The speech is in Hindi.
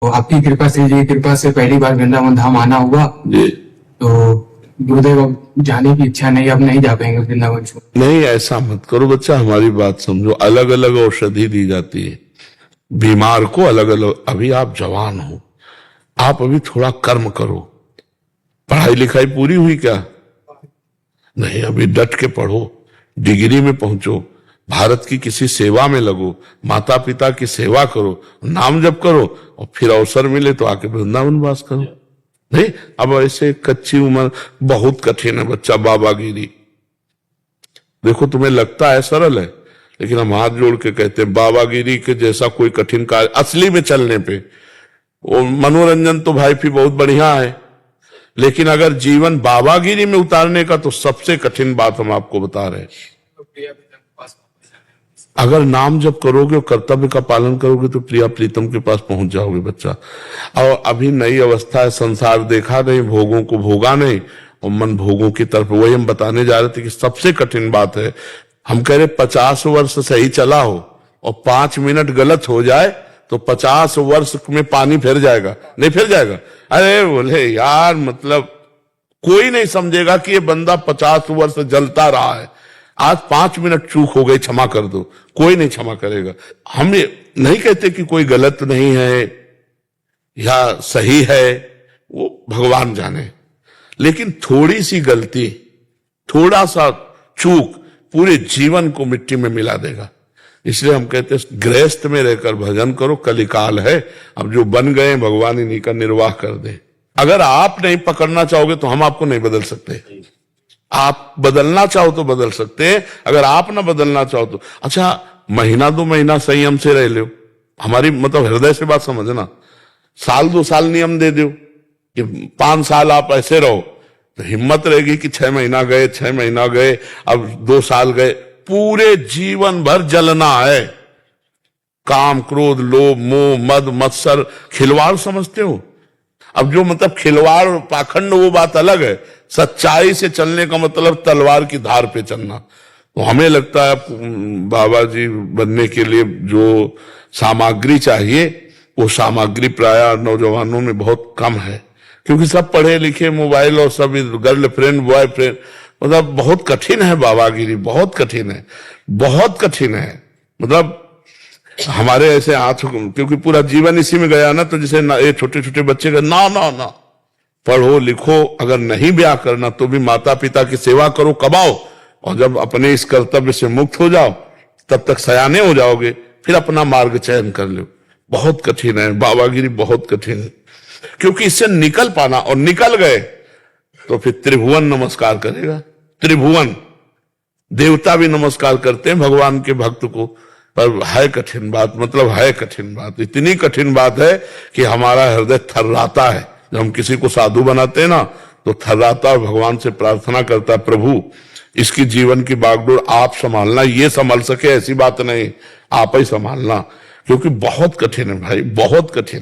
तो आपकी कृपा से, जी कृपा से पहली बार वृंदावन धाम आना हुआ। जी तो गुरुदेव अब जाने की इच्छा नहीं, अब नहीं जा पाएंगे वृंदावन छोड़। नहीं, ऐसा मत करो बच्चा, हमारी बात समझो। अलग अलग औषधि दी जाती है बीमार को, अलग अलग। अभी आप जवान हो, आप अभी थोड़ा कर्म करो। पढ़ाई लिखाई पूरी हुई क्या? नहीं, अभी डट के पढ़ो, डिग्री में पहुंचो, भारत की किसी सेवा में लगो, माता पिता की सेवा करो, नाम जप करो, और फिर अवसर मिले तो आके वृंदावन वास करो। नहीं, अब ऐसे कच्ची उम्र बहुत कठिन है बच्चा, बाबागिरी। देखो तुम्हें लगता है सरल है, लेकिन हम हाथ जोड़ के कहते हैं बाबागिरी के जैसा कोई कठिन कार्य असली में चलने पे। वो मनोरंजन तो भाई भी बहुत बढ़िया है, लेकिन अगर जीवन बाबागिरी में उतारने का, तो सबसे कठिन बात हम आपको बता रहे हैं। अगर नाम जब करोगे और कर्तव्य का पालन करोगे तो प्रिया प्रीतम के पास पहुंच जाओगे बच्चा। और अभी नई अवस्था है, संसार देखा नहीं, भोगों को भोगा नहीं, और मन भोगों की तरफ। वही हम बताने जा रहे थे कि सबसे कठिन बात है, हम कह रहे 50 वर्ष सही चला हो और 5 मिनट गलत हो जाए तो 50 वर्ष में पानी फिर जाएगा, नहीं फिर जाएगा। अरे बोले यार, मतलब कोई नहीं समझेगा कि ये बंदा 50 वर्ष जलता रहा है, आज 5 मिनट चूक हो गई, क्षमा कर दो, कोई नहीं क्षमा करेगा। हम ये नहीं कहते कि कोई गलत नहीं है या सही है, वो भगवान जाने, लेकिन थोड़ी सी गलती, थोड़ा सा चूक पूरे जीवन को मिट्टी में मिला देगा। इसलिए हम कहते हैं गृहस्थ में रहकर भजन करो, कलिकाल है, अब जो बन गए भगवान इन्हीं का निर्वाह कर दे। अगर आप नहीं पकड़ना चाहोगे तो हम आपको नहीं बदल सकते। आप बदलना चाहो तो बदल सकते हैं, अगर आप ना बदलना चाहो तो। अच्छा, महीना 2 महीना संयम से रह लो, हमारी मतलब हृदय से बात समझना। साल 2 साल नियम दे दो कि 5 साल आप ऐसे रहो, तो हिम्मत रहेगी कि 6 महीना गए, 6 महीना गए, अब 2 साल गए, पूरे जीवन भर जलना है। काम, क्रोध, लोभ, मोह, मद, मत्सर, खिलवाड़ समझते हो? अब जो मतलब खिलवाड़ और पाखंड, वो बात अलग है। सच्चाई से चलने का मतलब तलवार की धार पे चलना। तो हमें लगता है बाबा जी बनने के लिए जो सामग्री चाहिए, वो सामग्री प्राय नौजवानों में बहुत कम है, क्योंकि सब पढ़े लिखे, मोबाइल और सब गर्लफ्रेंड बॉयफ्रेंड, मतलब बहुत कठिन है बाबागिरी, बहुत कठिन है, बहुत कठिन है। मतलब हमारे ऐसे हाथ, क्योंकि पूरा जीवन इसी में गया ना, तो जैसे ये छोटे छोटे बच्चे का ना ना ना, पढ़ो लिखो, अगर नहीं ब्याह करना तो भी माता पिता की सेवा करो, कमाओ, और जब अपने इस कर्तव्य से मुक्त हो जाओ तब तक सयाने हो जाओगे, फिर अपना मार्ग चयन कर लो। बहुत कठिन है बाबागिरी, बहुत कठिन है, क्योंकि इससे निकल पाना, और निकल गए तो फिर त्रिभुवन नमस्कार करेगा। त्रिभुवन देवता भी नमस्कार करते हैं भगवान के भक्त को। पर है कठिन बात, मतलब है कठिन बात, इतनी कठिन बात है कि हमारा हृदय थर्राता है। जब हम किसी को साधु बनाते हैं ना, तो थर्राता है, भगवान से प्रार्थना करता है, प्रभु इसकी जीवन की बागडोर आप संभालना, ये संभाल सके ऐसी बात नहीं, आप ही संभालना, क्योंकि बहुत कठिन है भाई, बहुत कठिन है।